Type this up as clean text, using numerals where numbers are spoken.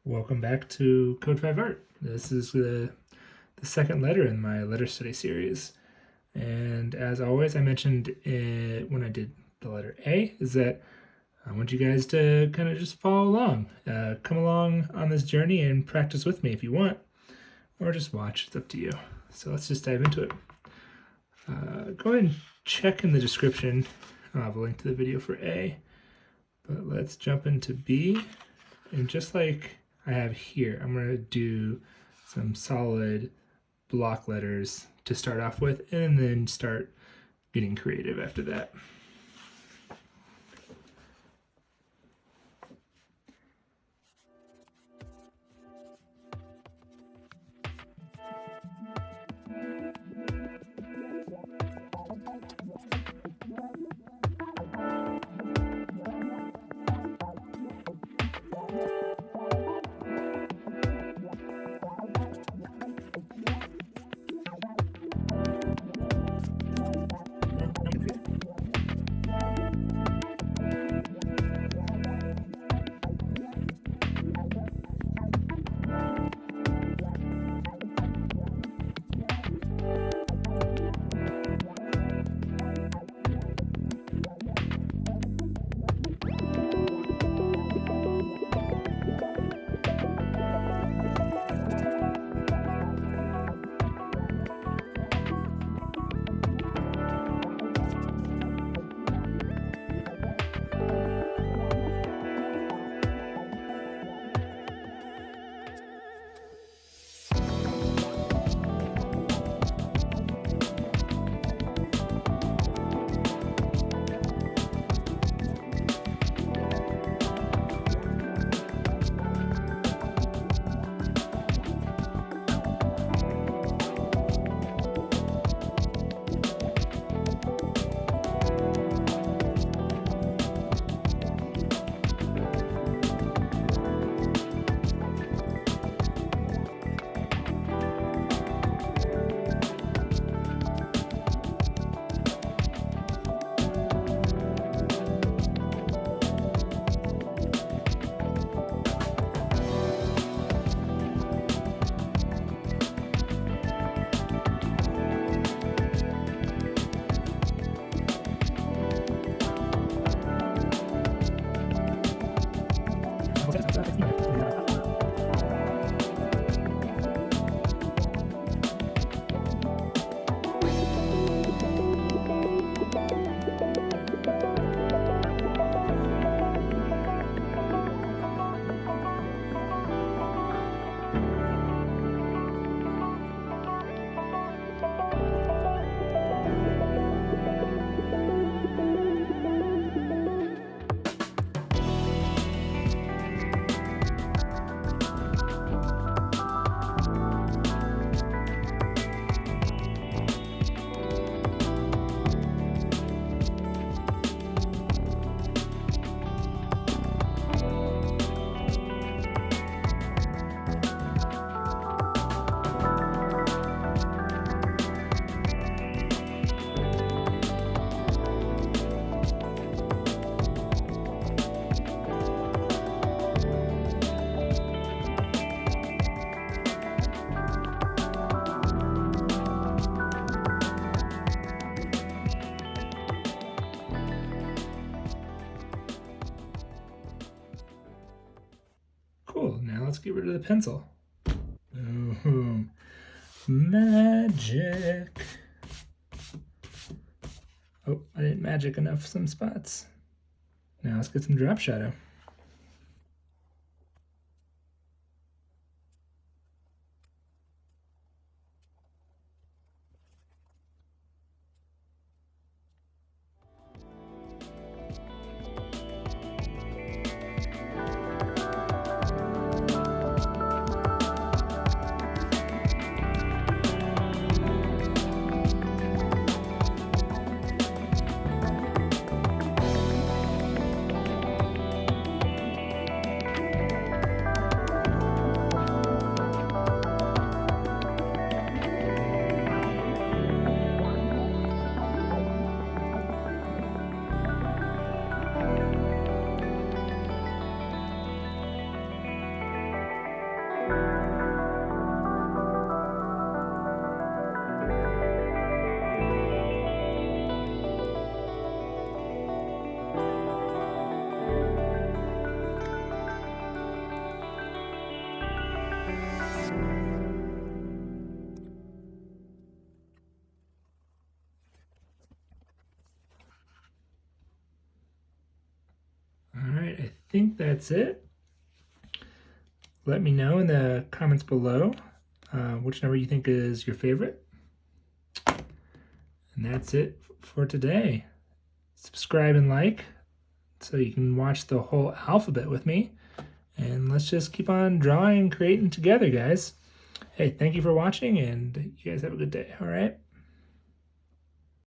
Welcome back to Code 5 Art. This is the second letter in my letter study series. And as always, I mentioned when I did the letter A, is that I want you guys to kind of just follow along. Come along on this journey and practice with me if you want, or just watch. It's up to you. So let's just dive into it. Go ahead and check in the description. I'll have a link to the video for A. But let's jump into B. And just like I have here, I'm going to do some solid block letters to start off with, and then start getting creative after that. Cool, now let's get rid of the pencil. Ooh, magic. Oh, I didn't magic enough some spots. Now let's get some drop shadow. think that's it. Let me know in the comments below which number you think is your favorite. And that's it for today. Subscribe and like so you can watch the whole alphabet with me. And let's just keep on drawing and creating together, guys. Hey, thank you for watching, and you guys have a good day, all right?